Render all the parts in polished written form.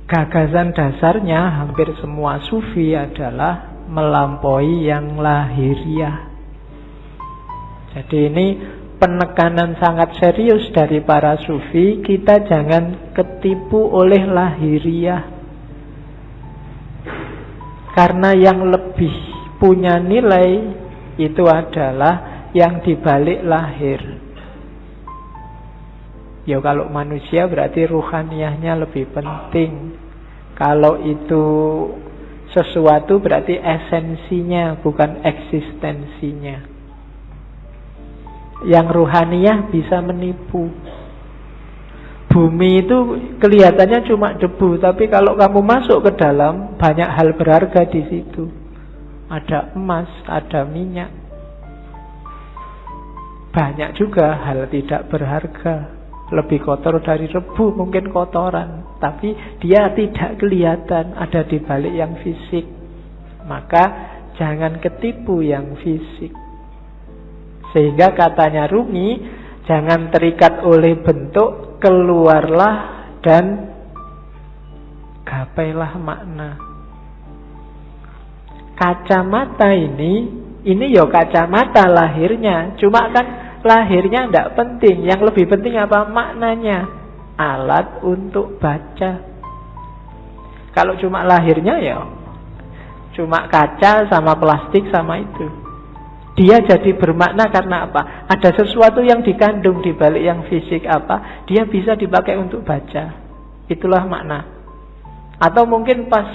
Gagasan dasarnya hampir semua sufi adalah melampaui yang lahiriah. Jadi ini penekanan sangat serius dari para sufi. Kita jangan ketipu oleh lahiriah, karena yang lebih punya nilai itu adalah yang dibalik lahir. Ya kalau manusia berarti ruhaniyahnya lebih penting. Kalau itu sesuatu berarti esensinya, bukan eksistensinya. Yang ruhaniyah bisa menipu. Bumi itu kelihatannya cuma debu, tapi kalau kamu masuk ke dalam, banyak hal berharga di situ. Ada emas, ada minyak. Banyak juga hal tidak berharga. Lebih kotor dari debu, mungkin kotoran, tapi dia tidak kelihatan, ada di balik yang fisik. Maka jangan ketipu yang fisik. Sehingga katanya Rumi, jangan terikat oleh bentuk, keluarlah dan gapailah makna. Kacamata ini ya kacamata lahirnya, cuma kan lahirnya tidak penting. Yang lebih penting apa? Maknanya. Alat untuk baca. Kalau cuma lahirnya ya cuma kaca sama plastik sama itu. Dia jadi bermakna karena apa? Ada sesuatu yang dikandung di balik yang fisik apa? Dia bisa dipakai untuk baca. Itulah makna. Atau mungkin pas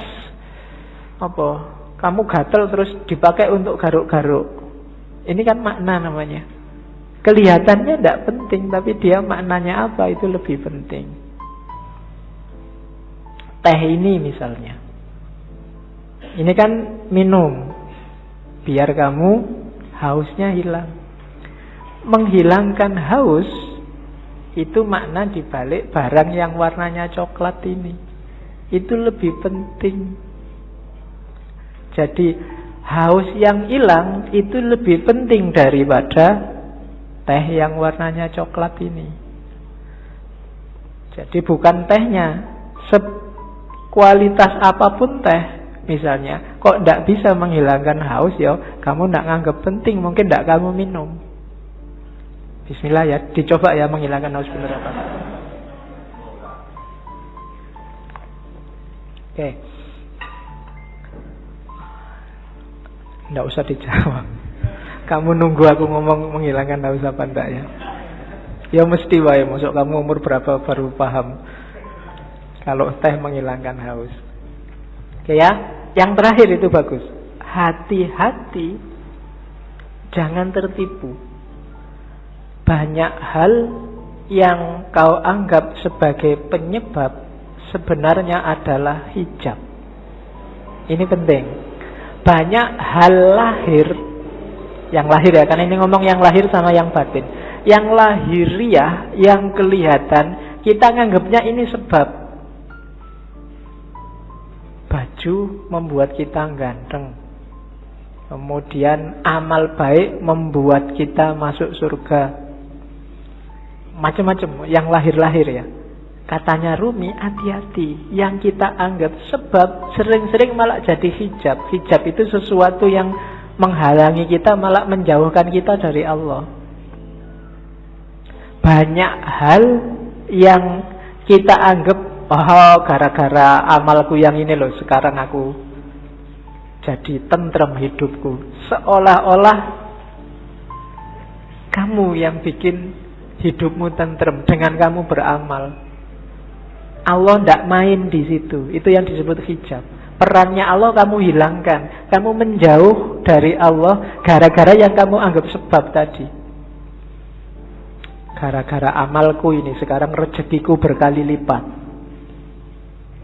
kamu gatel terus dipakai untuk garuk-garuk. Ini kan makna namanya. Kelihatannya tidak penting, tapi dia maknanya apa itu lebih penting. Teh ini misalnya, ini kan minum biar kamu hausnya hilang. Menghilangkan haus itu makna dibalik barang yang warnanya coklat ini. Itu lebih penting. Jadi haus yang hilang itu lebih penting daripada teh yang warnanya coklat ini. Jadi bukan tehnya, kualitas apapun teh misalnya, kok tidak bisa menghilangkan haus, ya kamu tidak nganggap penting, mungkin tidak kamu minum. Bismillah ya, dicoba ya menghilangkan haus benar apa. Oke. Tidak usah dijawab. Kamu nunggu aku ngomong menghilangkan haus apa enggak ya? Ya mesti wae, masuk kamu umur berapa baru paham kalau teh menghilangkan haus. Oke ya, yang terakhir itu bagus. Hati-hati, jangan tertipu. Banyak hal yang kau anggap sebagai penyebab sebenarnya adalah hijab. Ini penting. Banyak hal lahir, yang lahir ya, karena ini ngomong yang lahir sama yang batin. Yang lahiriah, yang kelihatan, kita nganggapnya ini sebab. Baju membuat kita ganteng. Kemudian amal baik membuat kita masuk surga. Macam-macam yang lahir-lahir ya. Katanya Rumi, hati-hati. Yang kita anggap sebab sering-sering malah jadi hijab. Hijab itu sesuatu yang menghalangi kita, malah menjauhkan kita dari Allah. Banyak hal yang kita anggap, oh gara-gara amalku yang ini loh, sekarang aku jadi tentrem hidupku. Seolah-olah kamu yang bikin hidupmu tentrem dengan kamu beramal. Allah tidak main di situ. Itu yang disebut hijab. Perannya Allah kamu hilangkan. Kamu menjauh dari Allah gara-gara yang kamu anggap sebab tadi. Gara-gara amalku ini sekarang rezekiku berkali lipat.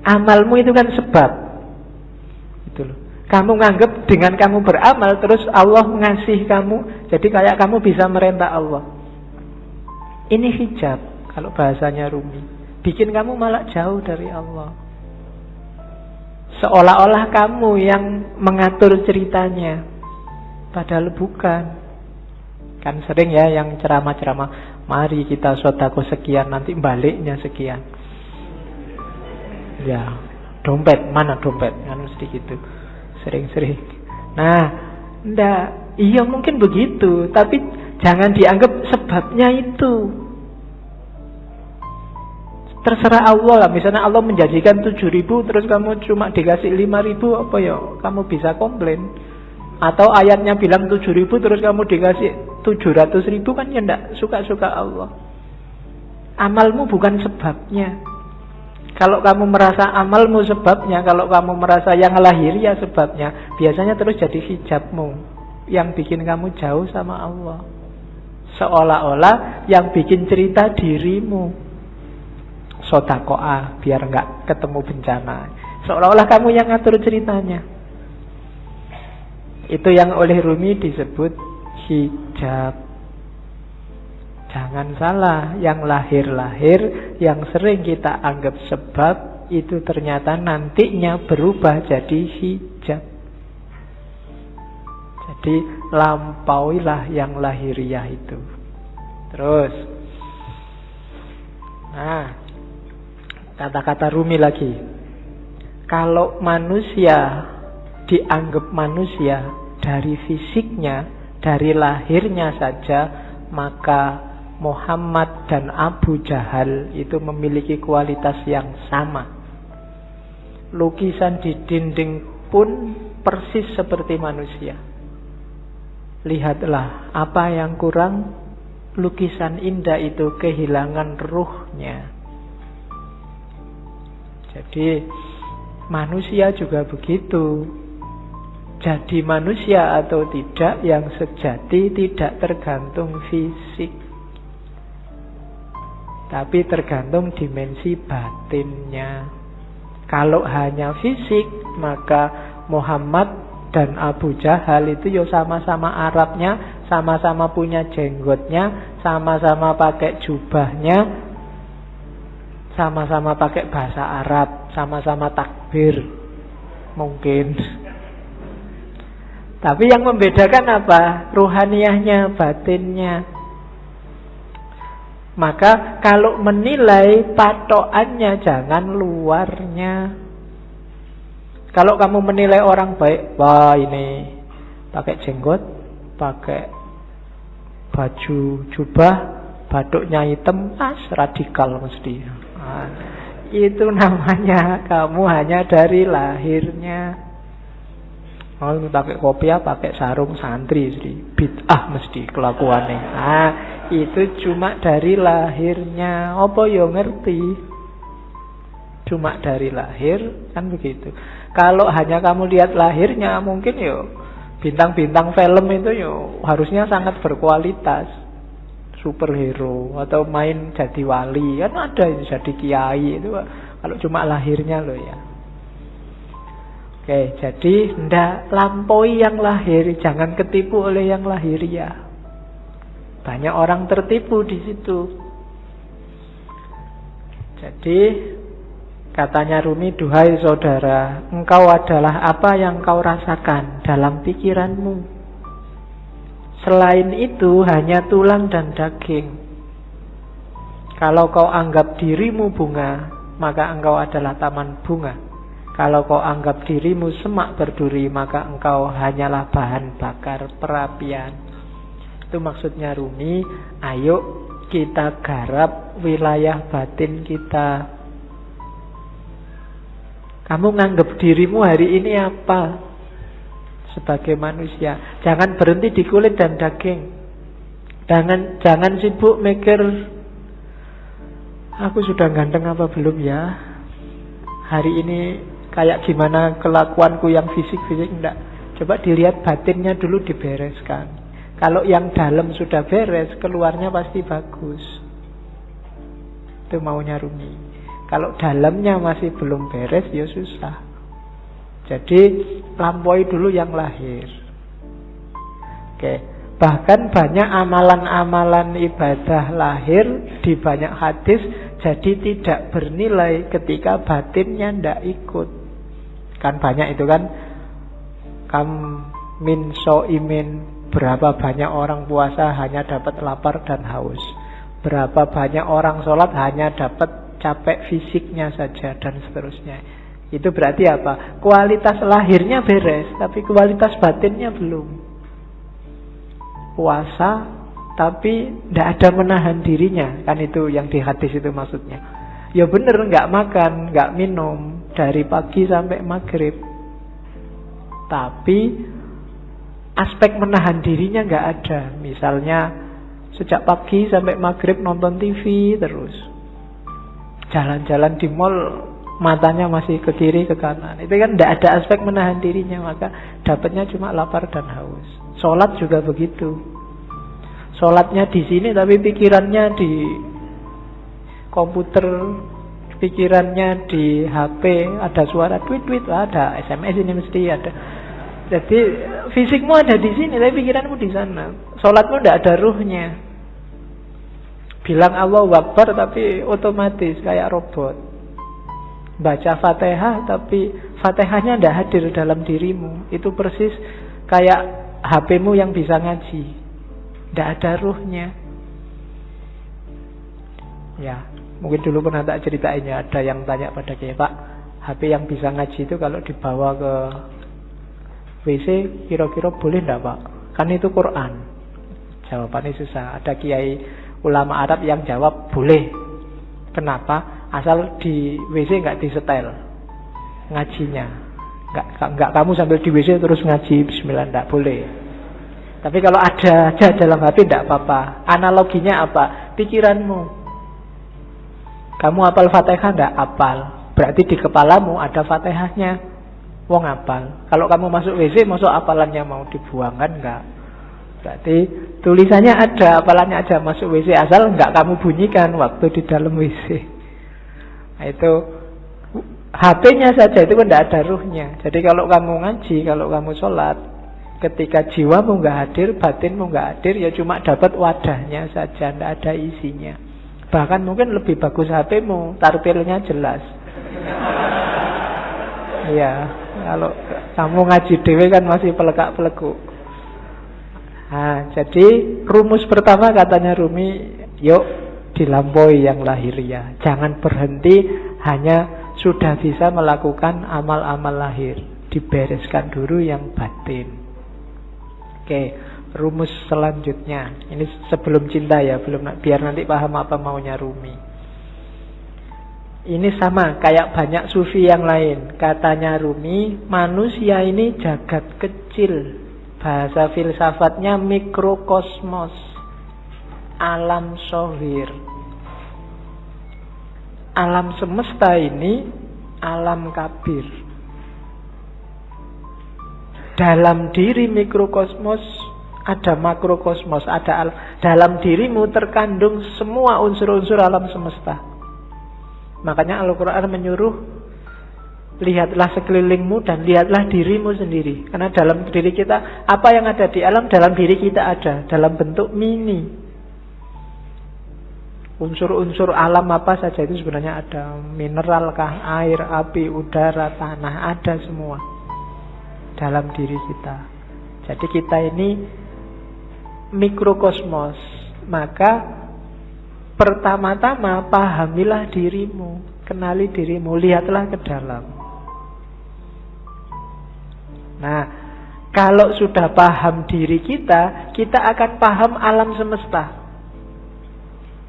Amalmu itu kan sebab. Itu loh. Kamu nganggap dengan kamu beramal terus Allah ngasih kamu, jadi kayak kamu bisa merentah Allah. Ini hijab kalau bahasanya Rumi. Bikin kamu malah jauh dari Allah. Seolah-olah kamu yang mengatur ceritanya, padahal bukan. Kan sering ya yang ceramah-ceramah, mari kita sedekah sekian, nanti baliknya sekian. Ya, dompet, mana dompet? Kan mesti gitu. Sering-sering. Nah, ndak, iya mungkin begitu, tapi jangan dianggap sebabnya itu. Terserah Allah lah. Misalnya Allah menjanjikan 7.000 terus kamu cuma dikasih 5.000, apa ya? Kamu bisa komplain. Atau ayatnya bilang 7.000 terus kamu dikasih 700.000, kan ya ndak, suka-suka Allah. Amalmu bukan sebabnya. Kalau kamu merasa amalmu sebabnya, kalau kamu merasa yang lahiriah sebabnya, biasanya terus jadi hijabmu yang bikin kamu jauh sama Allah. Seolah-olah yang bikin cerita dirimu. Sodakoah biar nggak ketemu bencana. Seolah-olah kamu yang ngatur ceritanya. Itu yang oleh Rumi disebut hijab. Jangan salah, yang lahir-lahir, yang sering kita anggap sebab, itu ternyata nantinya berubah jadi hijab. Jadi lampauilah yang lahiriah itu. Terus, nah, kata-kata Rumi lagi. Kalau manusia dianggap manusia dari fisiknya, dari lahirnya saja, maka Muhammad dan Abu Jahal itu memiliki kualitas yang sama. Lukisan di dinding pun persis seperti manusia. Lihatlah, apa yang kurang? Lukisan indah itu kehilangan ruhnya. Jadi manusia juga begitu. Jadi manusia atau tidak yang sejati tidak tergantung fisik, tapi tergantung dimensi batinnya. Kalau hanya fisik, maka Muhammad dan Abu Jahal itu ya sama-sama Arabnya, sama-sama punya jenggotnya, sama-sama pakai jubahnya, sama-sama pakai bahasa Arab, sama-sama takbir. Mungkin. Tapi yang membedakan apa? Ruhaniyahnya, batinnya. Maka kalau menilai, patokannya jangan luarnya. Kalau kamu menilai orang baik, wah ini pakai jenggot, pakai baju jubah, batuknya hitam, radikal mesti. Nah, itu namanya kamu hanya dari lahirnya. Oh, pakai kopiah, pakai sarung santri, bid'ah mesti kelakuannya. Nah, itu cuma dari lahirnya. Apa yo ngerti? Cuma dari lahir, kan begitu. Kalau hanya kamu lihat lahirnya, mungkin yo bintang-bintang film itu yo harusnya sangat berkualitas, superhero atau main jadi wali, kan ada yang jadi kiai itu. Kalau cuma lahirnya loh ya. Oke, jadi ndak lampaui yang lahir, jangan ketipu oleh yang lahiriah. Banyak orang tertipu di situ. Jadi katanya Rumi, duhai saudara, engkau adalah apa yang kau rasakan dalam pikiranmu. Selain itu hanya tulang dan daging. Kalau kau anggap dirimu bunga, maka engkau adalah taman bunga. Kalau kau anggap dirimu semak berduri, maka engkau hanyalah bahan bakar perapian. Itu maksudnya Rumi, ayo kita garap wilayah batin kita. Kamu nganggap dirimu hari ini apa? Sebagai manusia. Jangan berhenti di kulit dan daging. Jangan sibuk mikir, aku sudah ganteng apa belum ya? Hari ini kayak gimana kelakuanku yang fisik-fisik, enggak. Coba dilihat batinnya dulu, dibereskan. Kalau yang dalam sudah beres, keluarnya pasti bagus. Itu maunya Rumi. Kalau dalamnya masih belum beres, ya susah. Jadi lampaui dulu yang lahir. Oke. Bahkan banyak amalan-amalan ibadah lahir di banyak hadis jadi tidak bernilai ketika batinnya ndak ikut. Kan banyak itu kan, kam min so'imin, berapa banyak orang puasa hanya dapat lapar dan haus, berapa banyak orang sholat hanya dapat capek fisiknya saja, dan seterusnya. Itu berarti apa? Kualitas lahirnya beres, tapi kualitas batinnya belum. Puasa, tapi tidak ada menahan dirinya. Kan itu yang di hadis itu maksudnya. Ya bener, nggak makan, nggak minum dari pagi sampai maghrib. Tapi aspek menahan dirinya nggak ada. Misalnya sejak pagi sampai maghrib nonton TV terus. Jalan-jalan di mall, matanya masih ke kiri ke kanan. Itu kan tidak ada aspek menahan dirinya, maka dapatnya cuma lapar dan haus. Sholat juga begitu. Sholatnya di sini tapi pikirannya di komputer, pikirannya di HP, ada suara tweet-tweet, ada SMS ini mesti ada. Jadi fisikmu ada di sini tapi pikiranmu di sana. Sholatmu tidak ada ruhnya. Bilang Allahu Akbar tapi otomatis kayak robot. Baca Fatihah tapi Fatihahnya tidak hadir dalam dirimu. Itu persis kayak HP-mu yang bisa ngaji, tidak ada ruhnya. Ya, mungkin dulu pernah tak ceritain ya, ada yang tanya pada saya, Pak, HP yang bisa ngaji itu kalau dibawa ke WC kira-kira boleh tidak, Pak? Kan itu Quran. Jawabannya susah. Ada kiai ulama Arab yang jawab boleh. Kenapa? Asal di WC nggak disetel ngajinya. Nggak kamu sambil di WC terus ngaji bismillah, nggak boleh. Tapi kalau ada aja dalam HP nggak apa-apa. Analoginya apa? Pikiranmu. Kamu hafal Fatihah nggak? Hafal. Berarti di kepalamu ada Fatihahnya. Wong hafal. Kalau kamu masuk WC, masuk hafalannya mau dibuang kan enggak? Berarti tulisannya ada, hafalannya aja masuk WC, asal enggak kamu bunyikan waktu di dalam WC. Nah, itu HP-nya saja itu kan enggak ada ruhnya. Jadi kalau kamu ngaji, kalau kamu sholat, ketika jiwamu enggak hadir, batinmu enggak hadir, ya cuma dapat wadahnya saja, enggak ada isinya. Bahkan mungkin lebih bagus HP-mu, tartilnya jelas. Iya, kalau kamu ngaji dewe kan masih pelekak-pelekuk. Nah, jadi rumus pertama katanya Rumi, yuk dilampaui yang lahiriah. Jangan berhenti hanya sudah bisa melakukan amal-amal lahir. Dibereskan dulu yang batin. Oke, rumus selanjutnya. Ini sebelum cinta ya, belum, biar nanti paham apa maunya Rumi. Ini sama kayak banyak sufi yang lain. Katanya Rumi, manusia ini jagat kecil. Bahasa filsafatnya mikrokosmos, alam sohir. Alam semesta ini alam kabir. Dalam diri mikrokosmos ada makrokosmos, ada dalam dirimu terkandung semua unsur-unsur alam semesta. Makanya Al-Quran menyuruh lihatlah sekelilingmu dan lihatlah dirimu sendiri. Karena dalam diri kita, apa yang ada di alam, dalam diri kita ada, dalam bentuk mini. Unsur-unsur alam apa saja itu sebenarnya ada. Mineralkah, air, api, udara, tanah, ada semua dalam diri kita. Jadi kita ini mikrokosmos. Maka pertama-tama pahamilah dirimu, kenali dirimu, lihatlah ke dalam. Nah, kalau sudah paham diri kita, kita akan paham alam semesta.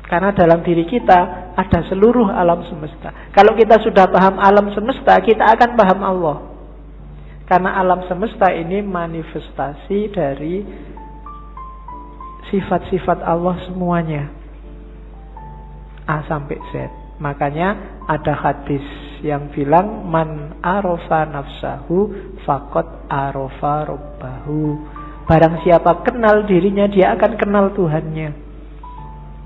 Karena dalam diri kita ada seluruh alam semesta. Kalau kita sudah paham alam semesta, kita akan paham Allah. Karena alam semesta ini manifestasi dari sifat-sifat Allah semuanya. A sampai Z. Makanya ada hadis yang bilang man arofa nafsahu faqad arofa rabbahu. Barang siapa kenal dirinya, dia akan kenal Tuhannya.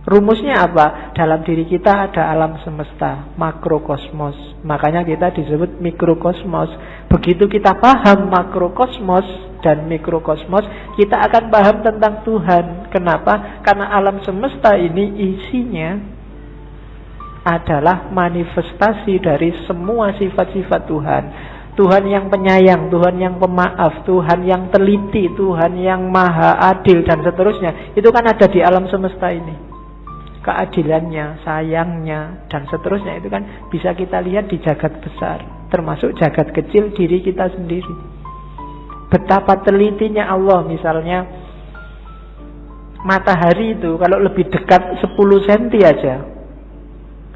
Rumusnya apa? Dalam diri kita ada alam semesta, makrokosmos. Makanya kita disebut mikrokosmos. Begitu kita paham makrokosmos dan mikrokosmos, kita akan paham tentang Tuhan. Kenapa? Karena alam semesta ini isinya adalah manifestasi dari semua sifat-sifat Tuhan. Tuhan yang penyayang, Tuhan yang pemaaf, Tuhan yang teliti, Tuhan yang maha adil, dan seterusnya. Itu kan ada di alam semesta ini. Keadilannya, sayangnya, dan seterusnya itu kan bisa kita lihat di jagat besar. termasuk jagat kecil diri kita sendiri. Betapa telitinya Allah. Misalnya matahari itu kalau lebih dekat 10 cm aja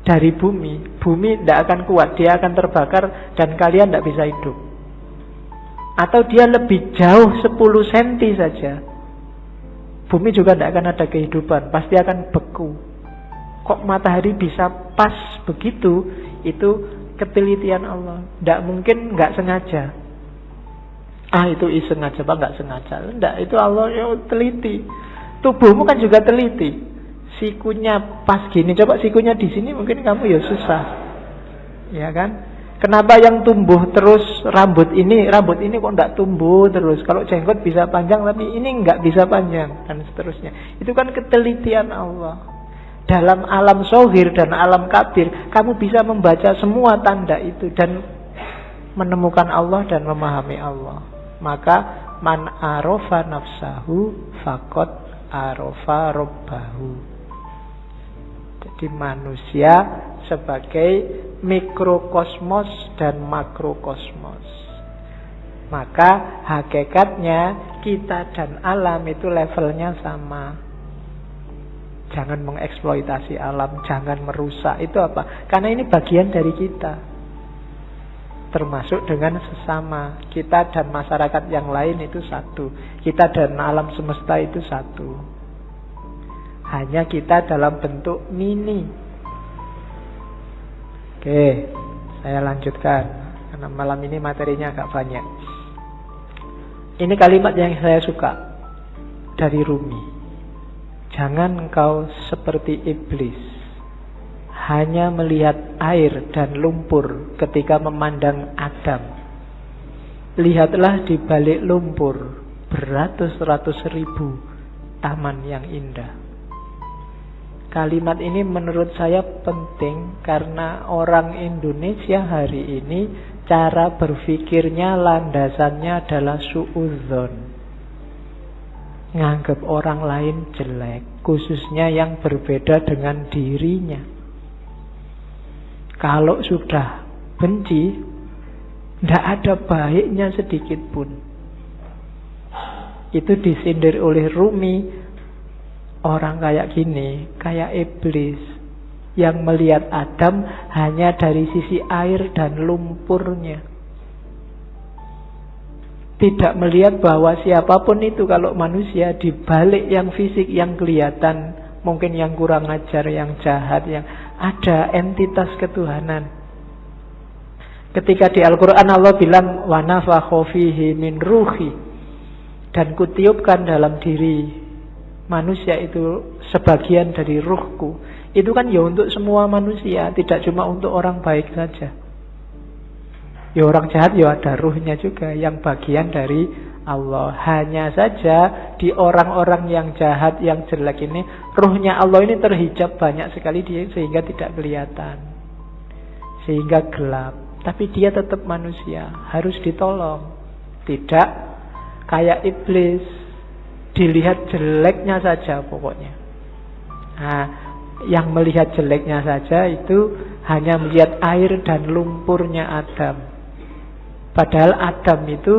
dari bumi, bumi tidak akan kuat, dia akan terbakar dan kalian tidak bisa hidup. Atau dia lebih jauh 10 cm saja, bumi juga tidak akan ada kehidupan, pasti akan beku. Kok matahari bisa pas begitu? Itu ketelitian Allah. Tidak mungkin nggak sengaja. Itu iseng aja, Pak, nggak sengaja. Tidak, itu Allah yang teliti. Tubuhmu kan juga teliti. Sikunya pas gini, coba sikunya di sini mungkin kamu ya susah, ya kan? Kenapa yang tumbuh terus rambut ini kok tidak tumbuh terus? Kalau jenggot bisa panjang tapi ini nggak bisa panjang dan seterusnya. Itu kan ketelitian Allah. Dalam alam zohir dan alam kabir, kamu bisa membaca semua tanda itu dan menemukan Allah dan memahami Allah. Maka man arofa nafsahu faqad arofa robbahu. Jadi manusia sebagai mikrokosmos dan makrokosmos. Maka hakikatnya kita dan alam itu levelnya sama. Jangan mengeksploitasi alam, jangan merusak. Itu apa? Karena ini bagian dari kita. Termasuk dengan sesama. Kita dan masyarakat yang lain itu satu. Kita dan alam semesta itu satu. Hanya kita dalam bentuk mini. Oke, saya lanjutkan karena malam ini materinya agak banyak. Ini kalimat yang saya suka dari Rumi. Jangan engkau seperti iblis, hanya melihat air dan lumpur ketika memandang Adam. Lihatlah di balik lumpur beratus-ratus ribu taman yang indah. Kalimat ini menurut saya penting karena orang Indonesia hari ini cara berpikirnya landasannya adalah suudzon. Nganggap orang lain jelek, khususnya yang berbeda dengan dirinya. Kalau sudah benci, tidak ada baiknya sedikit pun. Itu disindir oleh Rumi. Orang kayak gini, kayak iblis yang melihat Adam hanya dari sisi air dan lumpurnya. Tidak melihat bahwa siapapun itu kalau manusia di balik yang fisik yang kelihatan, mungkin yang kurang ajar, yang jahat, yang ada entitas ketuhanan. Ketika di Al-Quran Allah bilang wa nafakha fihi min ruhi, dan kutiupkan dalam diri manusia itu sebagian dari ruhku. Itu kan ya untuk semua manusia, tidak cuma untuk orang baik saja. Ya orang jahat ya ada ruhnya juga, yang bagian dari Allah. Hanya saja di orang-orang yang jahat, yang jelek ini, ruhnya Allah ini terhijab banyak sekali dia, sehingga tidak kelihatan, sehingga gelap. Tapi dia tetap manusia, harus ditolong. Tidak kayak iblis, dilihat jeleknya saja pokoknya. Nah, yang melihat jeleknya saja itu hanya melihat air dan lumpurnya Adam. Padahal Adam itu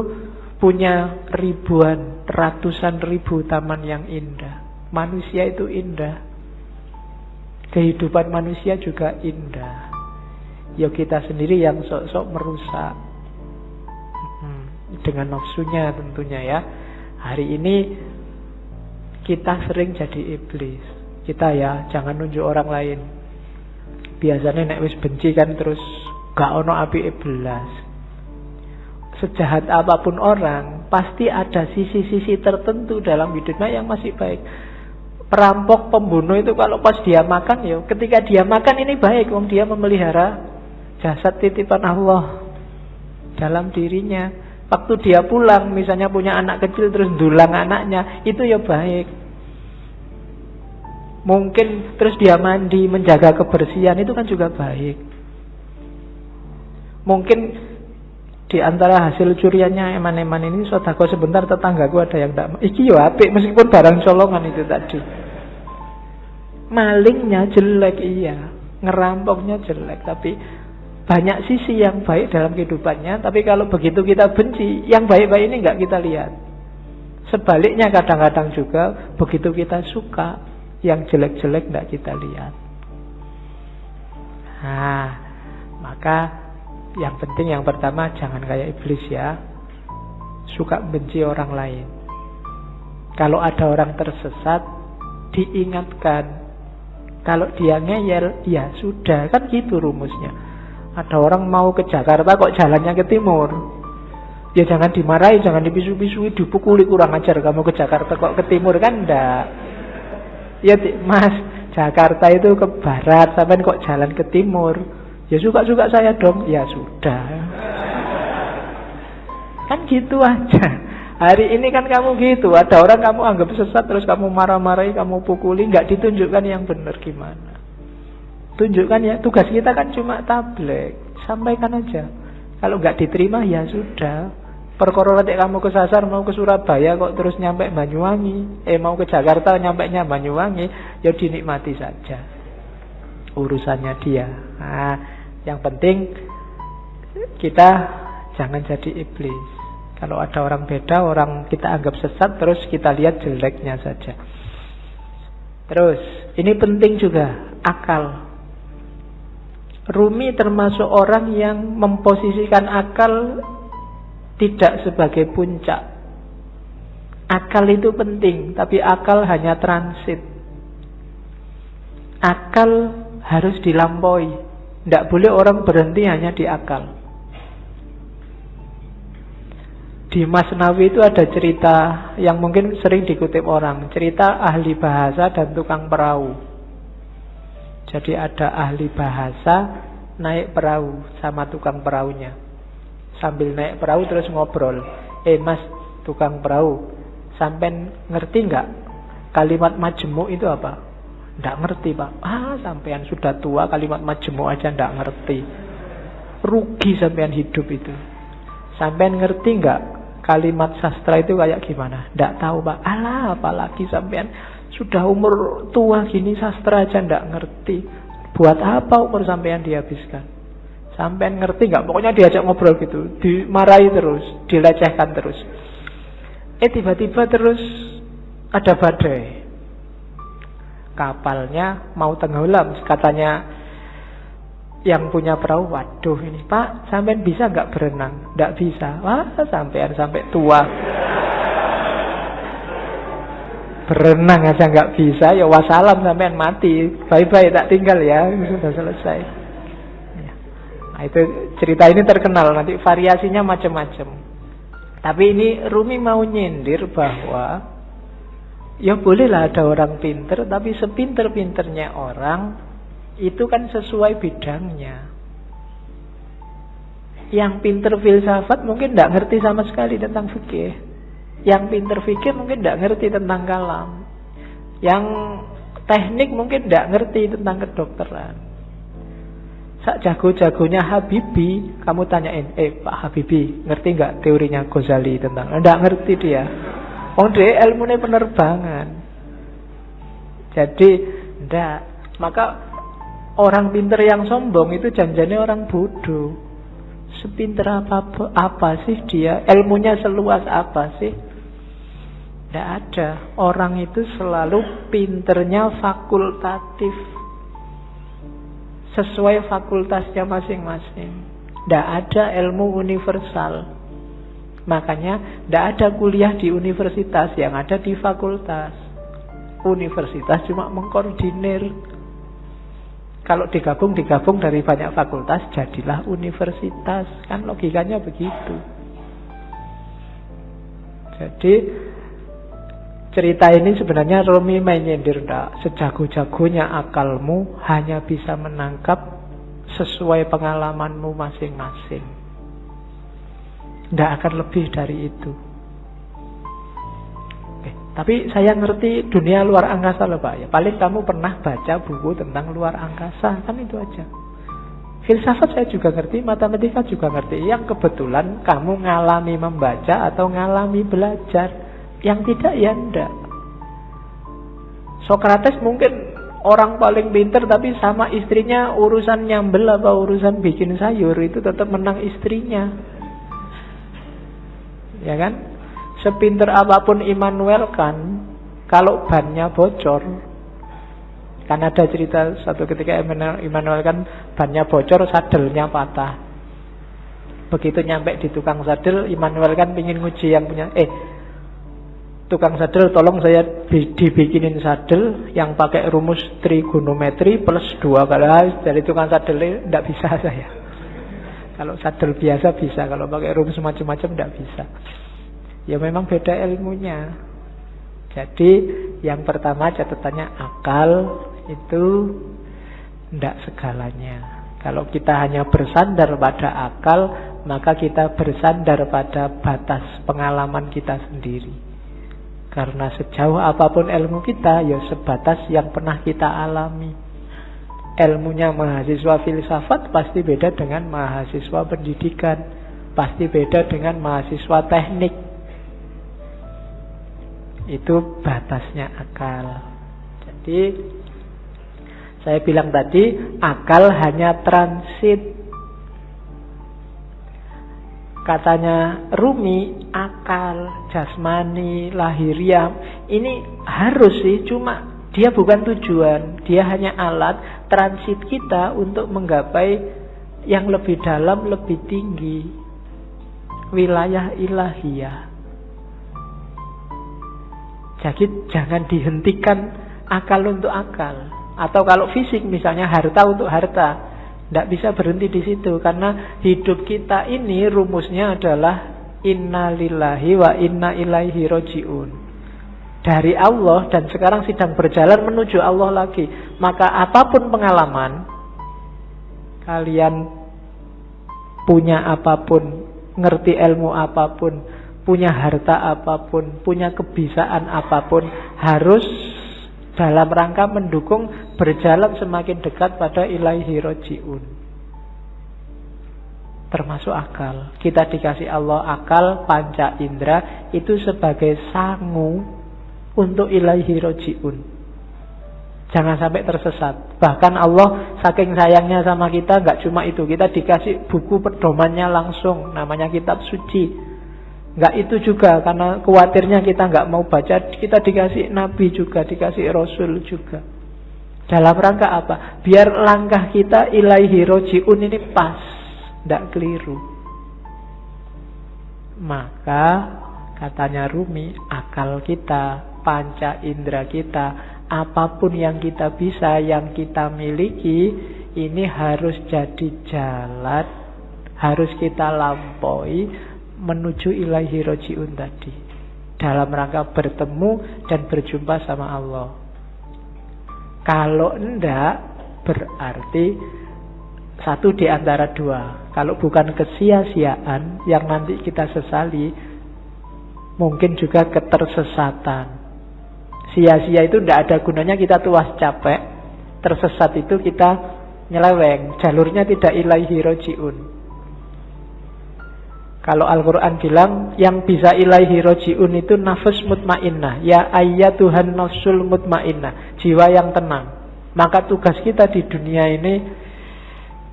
punya ribuan, ratusan ribu taman yang indah. Manusia itu indah. Kehidupan manusia juga indah. Ya kita sendiri yang sok-sok merusak. Dengan nafsunya tentunya ya. Hari ini kita sering jadi iblis. Kita ya jangan nunjuk orang lain. Biasanya nek wis benci kan terus gak ono api belas. Sejahat apapun orang, pasti ada sisi-sisi tertentu dalam hidupnya yang masih baik. Perampok, pembunuh itu kalau pas dia makan ya, ketika dia makan ini baik, wong dia memelihara jasad titipan Allah dalam dirinya. Waktu dia pulang, misalnya punya anak kecil terus dulang anaknya, itu ya baik. Mungkin terus dia mandi, menjaga kebersihan, itu kan juga baik. Mungkin di antara hasil curiannya eman-eman ini, sodako sebentar tetanggaku ada yang tidak, iki yo apik meskipun barang colongan itu tadi. Malingnya jelek iya, ngerampoknya jelek, tapi banyak sisi yang baik dalam kehidupannya, tapi kalau begitu kita benci, yang baik-baik ini nggak kita lihat. Sebaliknya kadang-kadang juga begitu kita suka, yang jelek-jelek nggak kita lihat. Nah, maka yang penting yang pertama jangan kayak iblis ya, suka benci orang lain. Kalau ada orang tersesat, diingatkan. Kalau dia ngeyel, ya sudah, kan gitu rumusnya. Ada orang mau ke Jakarta kok jalannya ke timur, ya jangan dimarahi, jangan dipisu-pisui, dipukuli, kurang ajar kamu ke Jakarta kok ke timur, kan enggak. Ya mas, Jakarta itu ke barat, sampai kok jalan ke timur, ya suka-suka saya dong. Ya sudah, kan gitu aja. Hari ini kan kamu gitu, ada orang kamu anggap sesat, terus kamu marah-marahi, kamu pukuli, nggak ditunjukkan yang benar gimana. Tunjukkan ya, tugas kita kan cuma tabligh, sampaikan aja. Kalau nggak diterima ya sudah. Perkara nanti kamu kesasar mau ke Surabaya kok terus nyampe Banyuwangi, mau ke Jakarta nyampenya Banyuwangi, ya dinikmati saja. Urusannya dia. Nah, yang penting kita jangan jadi iblis. Kalau ada orang beda, orang kita anggap sesat, terus kita lihat jeleknya saja. Terus, ini penting juga, akal. Rumi termasuk orang yang memposisikan akal tidak sebagai puncak. Akal itu penting, tapi akal hanya transit. Akal harus dilampaui. Tidak boleh orang berhenti hanya di akal. Di Masnawi itu ada cerita yang mungkin sering dikutip orang. Cerita ahli bahasa dan tukang perahu. Jadi ada ahli bahasa naik perahu sama tukang perahunya. Sambil naik perahu terus ngobrol. Mas, tukang perahu, sampean ngerti nggak kalimat majemuk itu apa? Nggak ngerti pak. Sampean sudah tua kalimat majemuk aja nggak ngerti. Rugi sampean hidup itu. Sampean ngerti nggak kalimat sastra itu kayak gimana? Nggak tahu pak. Apalagi sampean sudah umur tua gini sastra aja nggak ngerti. Buat apa umur sampean dihabiskan? Sampean ngerti nggak? Pokoknya diajak ngobrol gitu, dimarahi terus, dilecehkan terus. Tiba-tiba terus ada badai. Kapalnya mau tenggelam, katanya yang punya perahu, waduh ini pak, sampean bisa nggak berenang? Nggak bisa. Sampean sampai tua berenang aja nggak bisa, ya wassalam sampean mati, bye-bye tak tinggal ya, sudah selesai. Nah, itu cerita ini terkenal, nanti variasinya macam-macam. Tapi ini Rumi mau nyindir bahwa ya bolehlah ada orang pinter, tapi sepinter-pinternya orang itu kan sesuai bidangnya. Yang pinter filsafat mungkin tidak ngerti sama sekali tentang fikih. Yang pinter fikir mungkin tidak ngerti tentang kalam. Yang teknik mungkin tidak ngerti tentang kedokteran. Sak jago-jagonya Habibie, kamu tanyain, Pak Habibie, ngerti nggak teorinya Ghazali tentang? Tidak ngerti dia. Dia ilmunya penerbangan. Jadi, tidak. Maka orang pinter yang sombong itu janjinya orang bodoh. Sepinter apa sih dia? Ilmunya seluas apa sih? Tidak ada. Orang itu selalu pinternya fakultatif, sesuai fakultasnya masing-masing. Tidak ada ilmu universal. Makanya tidak ada kuliah di universitas, yang ada di fakultas. Universitas cuma mengkoordinir. Kalau digabung dari banyak fakultas, jadilah universitas. Kan logikanya begitu. Jadi cerita ini sebenarnya Rumi menyindir, sejago-jagonya akalmu hanya bisa menangkap sesuai pengalamanmu masing-masing. Tidak akan lebih dari itu. Tapi saya ngerti dunia luar angkasa loh Pak. Ya, paling kamu pernah baca buku tentang luar angkasa, kan itu aja. Filsafat saya juga ngerti, matematika juga ngerti. Yang kebetulan kamu ngalami membaca atau ngalami belajar. Yang tidak ya enggak. Sokrates mungkin orang paling pinter tapi sama istrinya urusan nyambel apa urusan bikin sayur itu tetap menang istrinya. Ya kan? Sepinter apapun Immanuel kan, kalau bannya bocor, kan ada cerita satu ketika Immanuel kan bannya bocor, sadelnya patah. Begitu nyampe di tukang sadel, Immanuel kan pingin nguji yang punya, tukang sadel tolong saya dibikinin sadel yang pakai rumus trigonometri plus 2 kali. Dari tukang sadel tidak bisa saya. Kalau sadel biasa bisa, kalau pakai rumus macam-macam tidak bisa. Ya memang beda ilmunya. Jadi yang pertama catatannya akal itu tidak segalanya. Kalau kita hanya bersandar pada akal, maka kita bersandar pada batas pengalaman kita sendiri. Karena sejauh apapun ilmu kita, ya sebatas yang pernah kita alami. Ilmunya mahasiswa filsafat pasti beda dengan mahasiswa pendidikan, pasti beda dengan mahasiswa teknik. Itu batasnya akal. Jadi saya bilang tadi, akal hanya transit. Katanya Rumi, akal, jasmani, lahiriah, ini harus sih, cuma dia bukan tujuan. Dia hanya alat transit kita untuk menggapai yang lebih dalam, lebih tinggi. Wilayah ilahiyah. Jadi jangan dihentikan akal untuk akal. Atau kalau fisik misalnya harta untuk harta, tidak bisa berhenti di situ. Karena hidup kita ini rumusnya adalah inna lillahi wa inna ilaihi roji'un. Dari Allah dan sekarang sedang berjalan menuju Allah lagi. Maka apapun pengalaman, kalian punya apapun, ngerti ilmu apapun, punya harta apapun, punya kebisaan apapun, harus dalam rangka mendukung berjalan semakin dekat pada ilaihi roji'un. Termasuk akal. Kita dikasih Allah akal, panca indera, itu sebagai sangu untuk ilaihi roji'un. Jangan sampai tersesat. Bahkan Allah saking sayangnya sama kita, gak cuma itu, kita dikasih buku pedomannya langsung, namanya kitab suci. Enggak itu juga, karena khawatirnya kita enggak mau baca, kita dikasih nabi juga, dikasih rasul juga. Dalam rangka apa? Biar langkah kita ilaihi roji'un ini pas, enggak keliru. Maka katanya Rumi, akal kita, panca indera kita, apapun yang kita bisa, yang kita miliki, ini harus jadi jalan, harus kita lampaui menuju ilaihi roji'un tadi, dalam rangka bertemu dan berjumpa sama Allah. Kalau enggak, berarti satu di antara dua. Kalau bukan kesia-siaan yang nanti kita sesali, mungkin juga ketersesatan. Sia-sia itu enggak ada gunanya, kita tuas capek. Tersesat itu kita nyeleweng, jalurnya tidak ilaihi roji'un. Kalau Al-Quran bilang yang bisa ilaihi roji'un itu nafs mutmainnah. Ya ayyatuhan nafsul mutmainnah, jiwa yang tenang. Maka tugas kita di dunia ini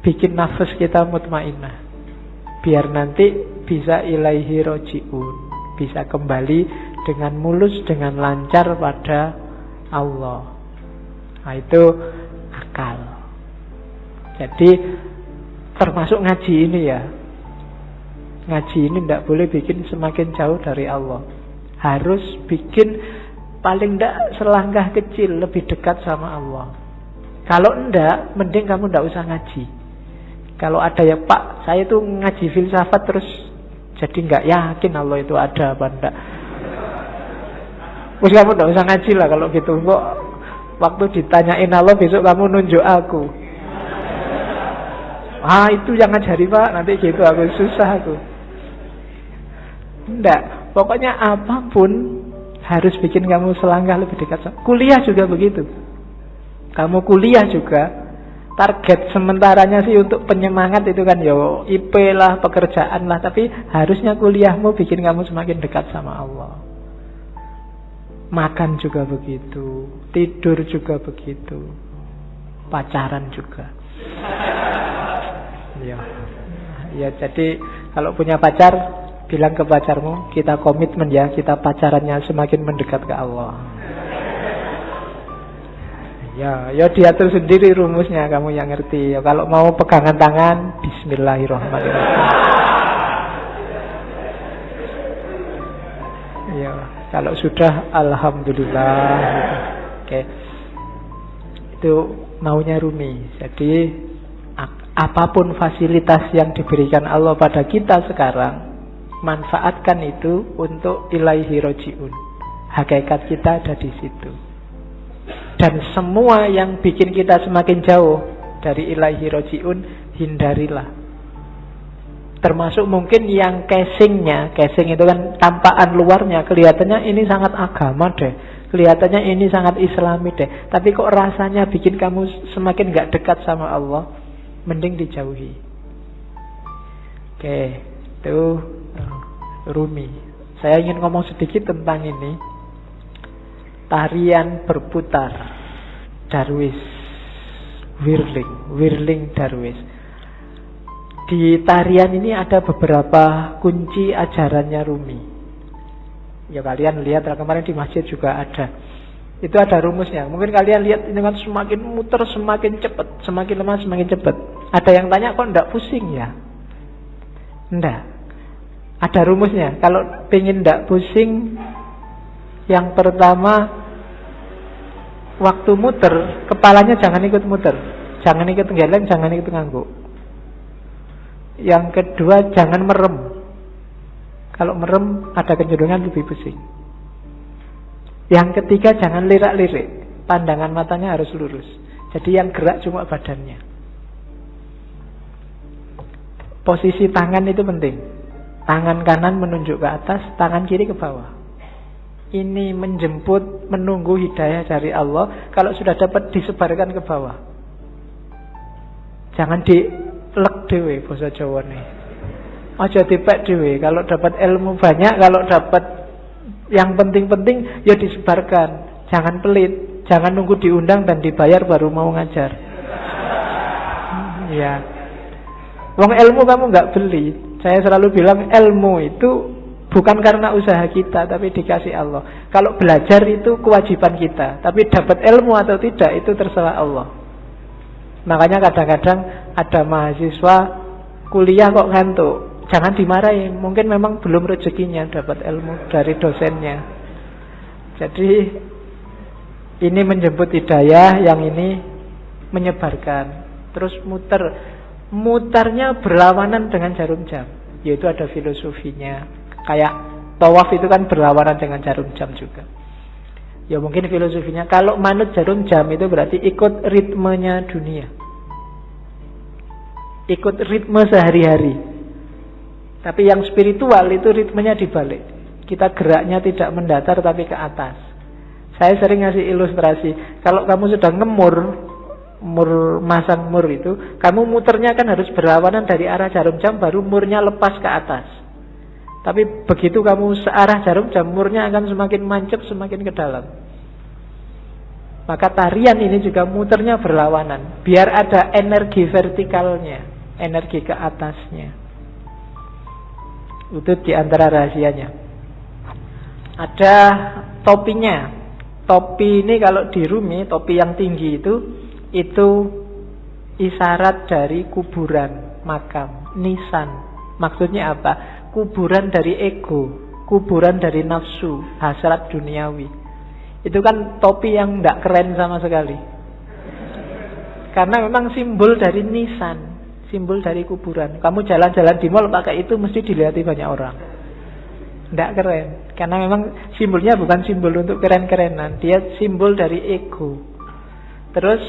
bikin nafs kita mutmainnah, biar nanti bisa ilaihi roji'un, bisa kembali dengan mulus, dengan lancar pada Allah. Nah itu akal. Jadi termasuk ngaji ini ya. Ngaji ini tidak boleh bikin semakin jauh dari Allah. Harus bikin paling tidak selangkah kecil lebih dekat sama Allah. Kalau enggak, mending kamu tidak usah ngaji. Kalau ada ya Pak, saya itu ngaji filsafat terus jadi nggak yakin Allah itu ada apa enggak. Terus kamu tidak usah ngaji lah kalau gitu. Kok waktu ditanyain Allah besok kamu nunjuk aku. Itu yang ngajari Pak, nanti gitu aku susah aku. Enggak, pokoknya apapun harus bikin kamu selangkah lebih dekat. Kuliah juga begitu. Kamu kuliah juga, target sementaranya sih untuk penyemangat itu kan yo IP lah, pekerjaan lah, tapi harusnya kuliahmu bikin kamu semakin dekat sama Allah. Makan juga begitu, tidur juga begitu. pacaran juga. Ya. Ya, jadi kalau punya pacar, bilang ke pacarmu, kita komitmen ya, kita pacarannya semakin mendekat ke Allah. Ya diatur sendiri rumusnya, kamu yang ngerti. Ya, kalau mau pegangan tangan, bismillahirrahmanirrahim. Ya, kalau sudah, alhamdulillah. Gitu. Oke, itu maunya Rumi. Jadi apapun fasilitas yang diberikan Allah pada kita sekarang, manfaatkan itu untuk ilaihi roji'un. Hakikat kita ada di situ. Dan semua yang bikin kita semakin jauh dari ilaihi roji'un, hindarilah. Termasuk mungkin yang casing itu kan tampakan luarnya, kelihatannya ini sangat agama deh, kelihatannya ini sangat islami deh, tapi kok rasanya bikin kamu semakin gak dekat sama Allah, mending dijauhi. Oke, itu Rumi. Saya ingin ngomong sedikit tentang ini. Tarian berputar, Darwis, Whirling Darwis. Di tarian ini ada beberapa kunci ajarannya Rumi. Ya kalian lihat, kemarin di masjid juga ada. Itu ada rumusnya. Mungkin kalian lihat ini kan semakin muter semakin cepat, semakin lemah semakin cepat. Ada yang tanya kok enggak pusing ya? Enggak. Ada rumusnya. Kalau pengen enggak pusing, yang pertama, waktu muter, kepalanya jangan ikut muter. Jangan ikut geleng, jangan ikut ngangguk. Yang kedua, jangan merem. Kalau merem, ada kecenderungan lebih pusing. Yang ketiga, jangan lirak-lirik. Pandangan matanya harus lurus. Jadi yang gerak cuma badannya. Posisi tangan itu penting. Tangan kanan menunjuk ke atas, tangan kiri ke bawah. Ini menjemput, menunggu hidayah dari Allah. Kalau sudah dapat, disebarkan ke bawah. Jangan dilek dewe, bahasa Jawa nih. Aja dipek dewe. Kalau dapat ilmu banyak, kalau dapat yang penting-penting, ya disebarkan. Jangan pelit, jangan nunggu diundang dan dibayar baru mau ngajar. Ya, wong ilmu kamu nggak beli. Saya selalu bilang ilmu itu bukan karena usaha kita, tapi dikasih Allah. Kalau belajar itu kewajiban kita, tapi dapat ilmu atau tidak itu terserah Allah. Makanya kadang-kadang ada mahasiswa kuliah kok ngantuk. Jangan dimarahin, mungkin memang belum rezekinya dapat ilmu dari dosennya. Jadi ini menjemput hidayah, yang ini menyebarkan. Terus mutarnya berlawanan dengan jarum jam, yaitu ada filosofinya. Kayak tawaf itu kan berlawanan dengan jarum jam juga. Ya mungkin filosofinya, kalau manut jarum jam itu berarti ikut ritmenya dunia, ikut ritme sehari-hari. Tapi yang spiritual itu ritmenya dibalik. Kita geraknya tidak mendatar tapi ke atas. Saya sering ngasih ilustrasi, kalau kamu sudah masang mur itu, kamu muternya kan harus berlawanan dari arah jarum jam, baru murnya lepas ke atas. Tapi begitu kamu searah jarum jam, murnya akan semakin mancep, semakin ke dalam. Maka tarian ini juga muternya berlawanan, biar ada energi vertikalnya, energi ke atasnya. Itu diantara rahasianya. Ada topinya. Topi ini kalau di Rumi, topi yang tinggi itu isyarat dari kuburan, makam, nisan. Maksudnya apa? Kuburan dari ego, kuburan dari nafsu, hasrat duniawi. Itu kan topi yang tidak keren sama sekali. Karena memang simbol dari nisan, simbol dari kuburan. Kamu jalan-jalan di mall pakai itu mesti dilihat banyak orang. Tidak keren. Karena memang simbolnya bukan simbol untuk keren-kerenan, dia simbol dari ego. Terus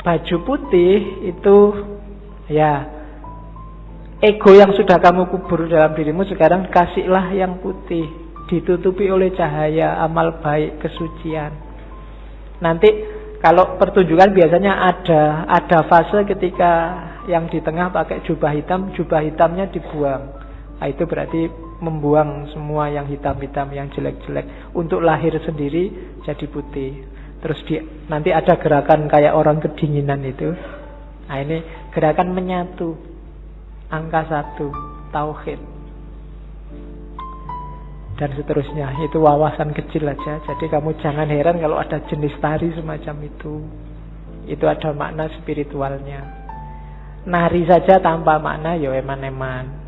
baju putih itu ya ego yang sudah kamu kubur dalam dirimu, sekarang kasihlah yang putih, ditutupi oleh cahaya amal baik, kesucian. Nanti kalau pertunjukan biasanya ada fase ketika yang di tengah pakai jubah hitam, jubah hitamnya dibuang. Nah, itu berarti membuang semua yang hitam-hitam, yang jelek-jelek, untuk lahir sendiri jadi putih. Terus nanti ada gerakan kayak orang kedinginan itu. Nah ini gerakan menyatu. Angka 1, tauhid. Dan seterusnya. Itu wawasan kecil aja. Jadi kamu jangan heran kalau ada jenis tari semacam itu. Itu ada makna spiritualnya. Nari saja tanpa makna ya eman-eman.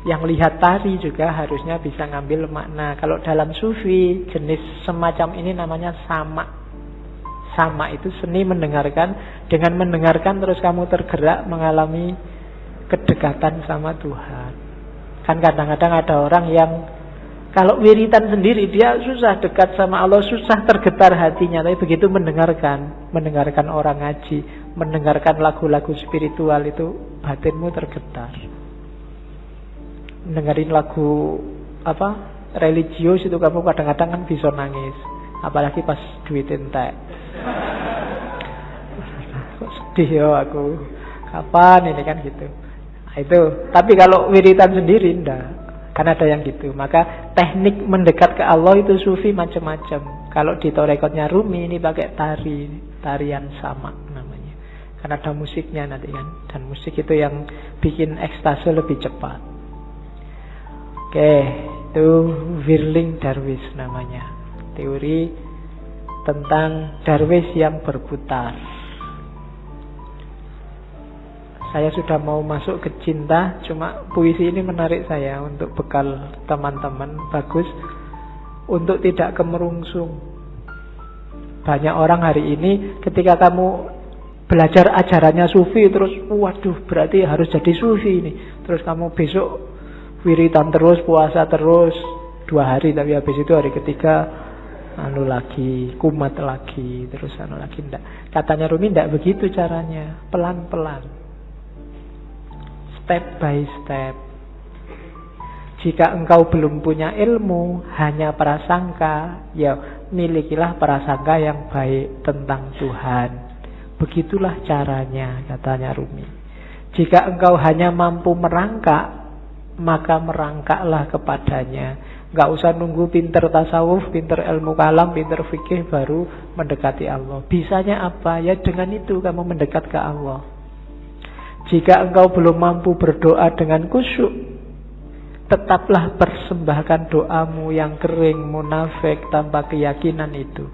Yang lihat tari juga harusnya bisa ngambil makna. Kalau dalam sufi jenis semacam ini namanya sama. Sama itu seni mendengarkan. Dengan mendengarkan terus kamu tergerak mengalami kedekatan sama Tuhan. Kan kadang-kadang ada orang yang kalau wiritan sendiri dia susah dekat sama Allah, susah tergetar hatinya. Tapi begitu mendengarkan orang ngaji, mendengarkan lagu-lagu spiritual itu batinmu tergetar. Dengerin lagu religius itu kamu kadang-kadang kan bisa nangis, apalagi pas duit entek. Kok sedih ya aku, kapan ini kan gitu. Nah, itu. Tapi kalau wiritan sendiri enggak, kan ada yang gitu. Maka teknik mendekat ke Allah itu sufi macam-macam. Kalau di torekotnya Rumi ini pakai tarian sama namanya. Karena ada musiknya nanti kan, dan musik itu yang bikin ekstase lebih cepat. Oke, itu Whirling Darwish namanya. Teori tentang Darwish yang berputar. Saya sudah mau masuk ke cinta, cuma puisi ini menarik saya untuk bekal teman-teman. Bagus untuk tidak kemerungsung. Banyak orang hari ini ketika kamu belajar ajarannya sufi terus, waduh berarti harus jadi sufi ini. Terus kamu besok wiritan terus, puasa terus 2 hari, tapi habis itu hari ketiga lagi, kumat lagi, terus lagi. Enggak. Katanya Rumi enggak begitu caranya, pelan-pelan, step by step. Jika engkau belum punya ilmu, hanya prasangka, ya milikilah prasangka yang baik tentang Tuhan. Begitulah caranya, katanya Rumi. Jika engkau hanya mampu merangkak, maka merangkaklah kepadanya. Gak usah nunggu pinter tasawuf, pinter ilmu kalam, pinter fikih baru mendekati Allah. Bisanya apa? Ya dengan itu kamu mendekat ke Allah. Jika engkau belum mampu berdoa dengan khusyuk, tetaplah persembahkan doamu yang kering, munafik, tanpa keyakinan itu.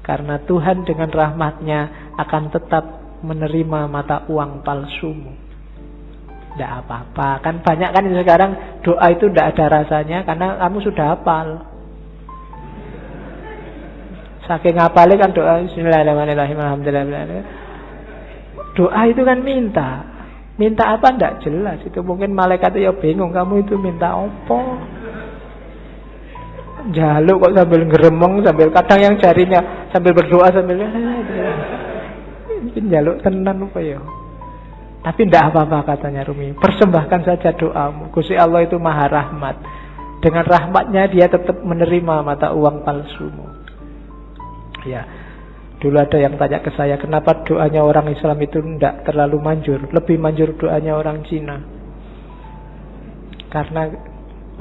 Karena Tuhan dengan rahmatnya akan tetap menerima mata uang palsumu. Tidak apa-apa. Kan banyak kan sekarang doa itu tidak ada rasanya karena kamu sudah hafal. Saking hafalnya kan doa Bismillahirrahmanirrahim, alhamdulillah. Doa itu kan minta. Minta apa tidak jelas. Itu mungkin malaikat ya bingung, kamu itu minta apa? Jaluk kok sambil ngeremong, sambil kadang yang jarinya sambil berdoa sambil mungkin jaluk tenan apa ya. Tapi tidak apa-apa katanya Rumi. Persembahkan saja doamu. Gusti Allah itu maha rahmat. Dengan rahmatnya dia tetap menerima mata uang palsumu. Ya, dulu ada yang tanya ke saya, kenapa doanya orang Islam itu tidak terlalu manjur, lebih manjur doanya orang Cina. Karena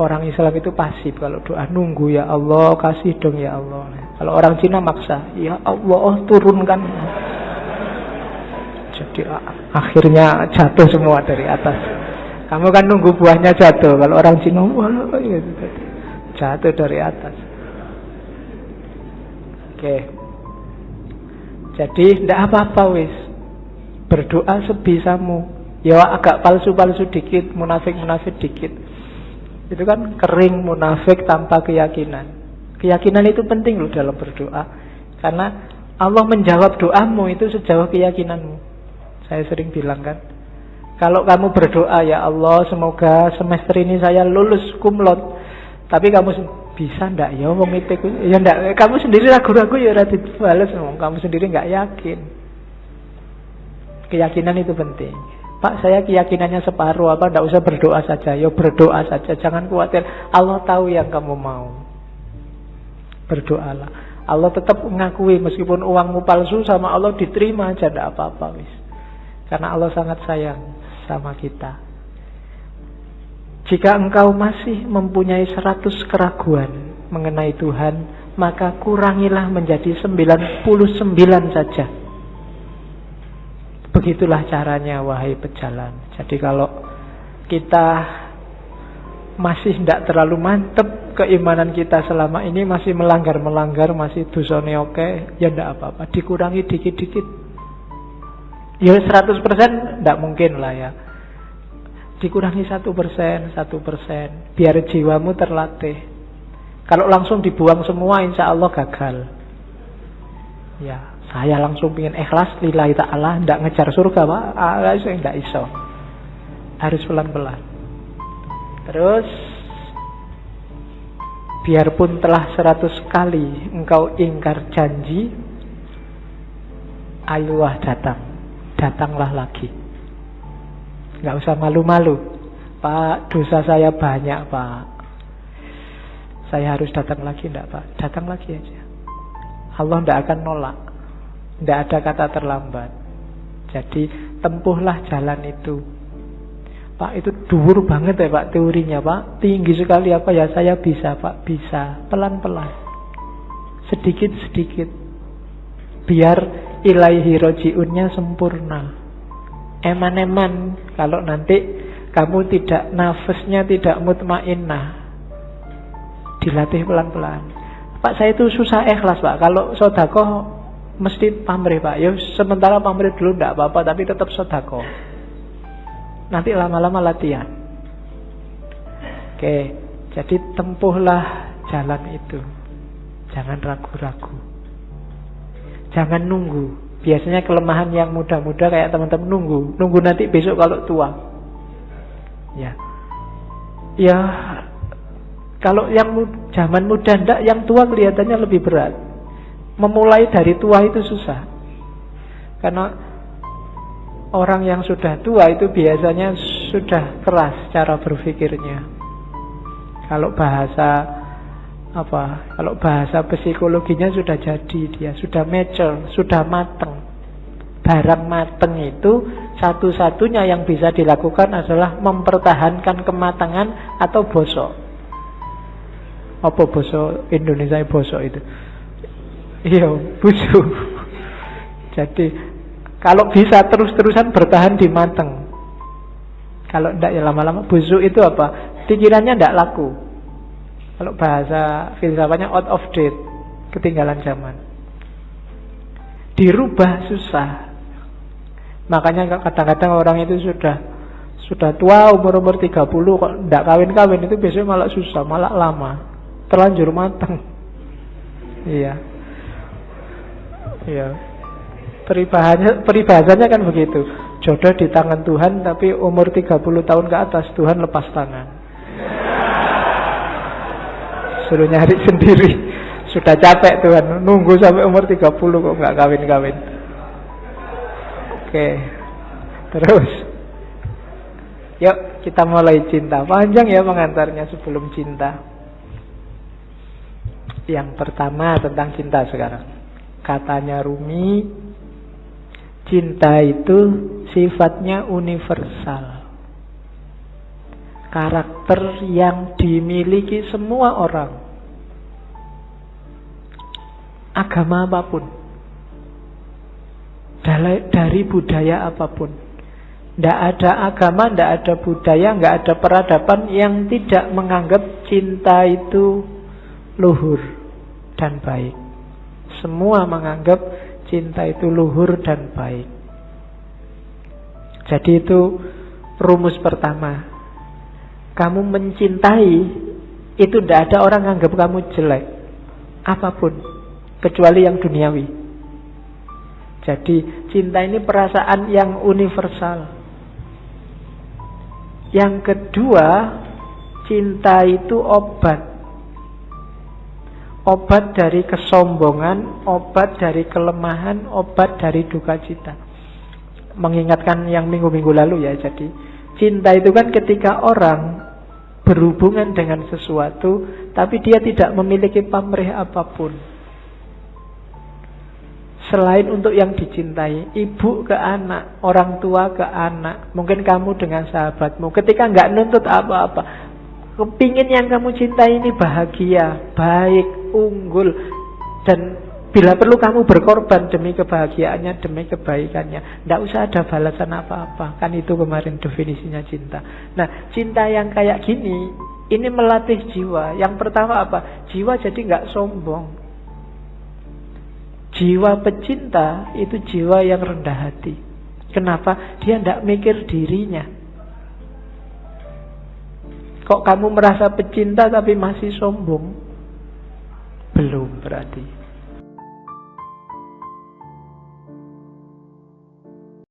orang Islam itu pasif. Kalau doa nunggu, ya Allah kasih dong ya Allah. Kalau orang Cina maksa, ya Allah turunkan. Jadi akhirnya jatuh semua dari atas. Kamu kan nunggu buahnya jatuh. Kalau orang Cina jatuh dari atas. Oke. Jadi tidak apa-apa wis. Berdoa sebisamu. Ya agak palsu-palsu dikit, munafik-munafik dikit. Itu kan kering, munafik tanpa keyakinan. Keyakinan itu penting loh dalam berdoa. Karena Allah menjawab doamu itu sejauh keyakinanmu. Saya sering bilang kan, kalau kamu berdoa, ya Allah semoga semester ini saya lulus kumlot, tapi kamu bisa ndak ya wong itu ya ndak, kamu sendiri ragu-ragu ya ora dibales, kamu sendiri nggak yakin. Keyakinan itu penting. Pak, saya keyakinannya separuh, apa ndak usah berdoa saja? Ya berdoa saja, jangan khawatir. Allah tahu yang kamu mau. Berdoalah. Allah tetap mengakui meskipun uangmu palsu, sama Allah diterima aja, ndak apa-apa wis. Karena Allah sangat sayang sama kita. Jika engkau masih mempunyai 100 keraguan mengenai Tuhan, maka kurangilah menjadi 99 saja. Begitulah caranya, wahai pejalan. Jadi kalau kita masih tidak terlalu mantep keimanan kita selama ini, masih melanggar-melanggar, masih dosane oke, ya tidak apa-apa, dikurangi dikit-dikit. Ya 100% tidak mungkin lah ya. Dikurangi 1%, biar jiwamu terlatih. Kalau langsung dibuang semua, insya Allah gagal. Ya, saya langsung ingin ikhlas lillahi ta'ala, tidak ngejar surga Pak, tidak iso. Harus pelan-pelan. Terus, biarpun telah 100 kali engkau ingkar janji, ayolah datanglah lagi. Nggak usah malu-malu. Pak, dosa saya banyak Pak, saya harus datang lagi. Enggak Pak, datang lagi aja. Allah tidak akan nolak. Tidak ada kata terlambat. Jadi tempuhlah jalan itu. Pak, itu dhuwur banget ya Pak teorinya Pak, tinggi sekali apa ya? Saya bisa Pak, bisa. Pelan-pelan, sedikit-sedikit, biar ilaihi roji'unnya sempurna. Eman-eman, kalau nanti kamu tidak, nafasnya tidak mutmainnah, dilatih pelan-pelan. Pak, saya itu susah ikhlas Pak, kalau sedekah mesti pamrih Pak. Ya sementara pamrih dulu tidak apa-apa, tapi tetap sedekah. Nanti lama-lama latihan. Oke, jadi tempuhlah jalan itu. Jangan ragu-ragu, jangan nunggu. Biasanya kelemahan yang muda-muda kayak teman-teman nunggu nanti besok kalau tua. Ya, kalau yang zaman muda ndak, yang tua kelihatannya lebih berat. Memulai dari tua itu susah, karena orang yang sudah tua itu biasanya sudah keras cara berpikirnya. Kalau bahasa psikologinya sudah jadi, dia sudah mature, sudah mateng. Barang mateng itu satu-satunya yang bisa dilakukan adalah mempertahankan kematangan atau bosok. Apa bosok Indonesia bosok itu? Iya, busuk. Jadi kalau bisa terus-terusan bertahan di mateng. Kalau tidak ya lama-lama busuk. Itu apa? Pikirannya tidak laku. Kalau bahasa filsafatnya out of date, ketinggalan zaman. Dirubah susah. Makanya kadang-kadang orang itu sudah tua, umur 30 kok tidak kawin-kawin, itu biasanya malah susah, malah lama, terlanjur matang. Iya. Peribahasanya kan begitu. Jodoh di tangan Tuhan, tapi umur 30 tahun ke atas Tuhan lepas tangan. Suruh nyari sendiri. Sudah capek Tuhan, nunggu sampai umur 30 kok nggak kawin-kawin. Oke, terus yuk kita mulai cinta. Panjang ya pengantarnya sebelum cinta. Yang pertama tentang cinta sekarang. Katanya Rumi, cinta itu sifatnya universal. Karakter yang dimiliki semua orang, agama apapun, dari budaya apapun. Tidak ada agama, tidak ada budaya, tidak ada peradaban yang tidak menganggap cinta itu luhur dan baik. Semua menganggap cinta itu luhur dan baik. Jadi itu rumus pertama. Kamu mencintai, itu tidak ada orang anggap kamu jelek apapun, kecuali yang duniawi. Jadi cinta ini perasaan yang universal. Yang kedua, cinta itu obat. Obat dari kesombongan, obat dari kelemahan, obat dari duka cita. Mengingatkan yang minggu-minggu lalu ya. Jadi cinta itu kan ketika orang berhubungan dengan sesuatu, tapi dia tidak memiliki pamrih apapun selain untuk yang dicintai. Ibu ke anak, orang tua ke anak, mungkin kamu dengan sahabatmu, ketika nggak nuntut apa-apa, Kepingin yang kamu cintai ini bahagia, baik, unggul, dan bila perlu kamu berkorban demi kebahagiaannya, demi kebaikannya. Tidak usah ada balasan apa-apa. Kan itu kemarin definisinya cinta. Nah, cinta yang kayak gini, ini melatih jiwa. Yang pertama apa? Jiwa jadi nggak sombong. Jiwa pecinta itu jiwa yang rendah hati. Kenapa? Dia tidak mikir dirinya. Kok kamu merasa pecinta tapi masih sombong? Belum berarti.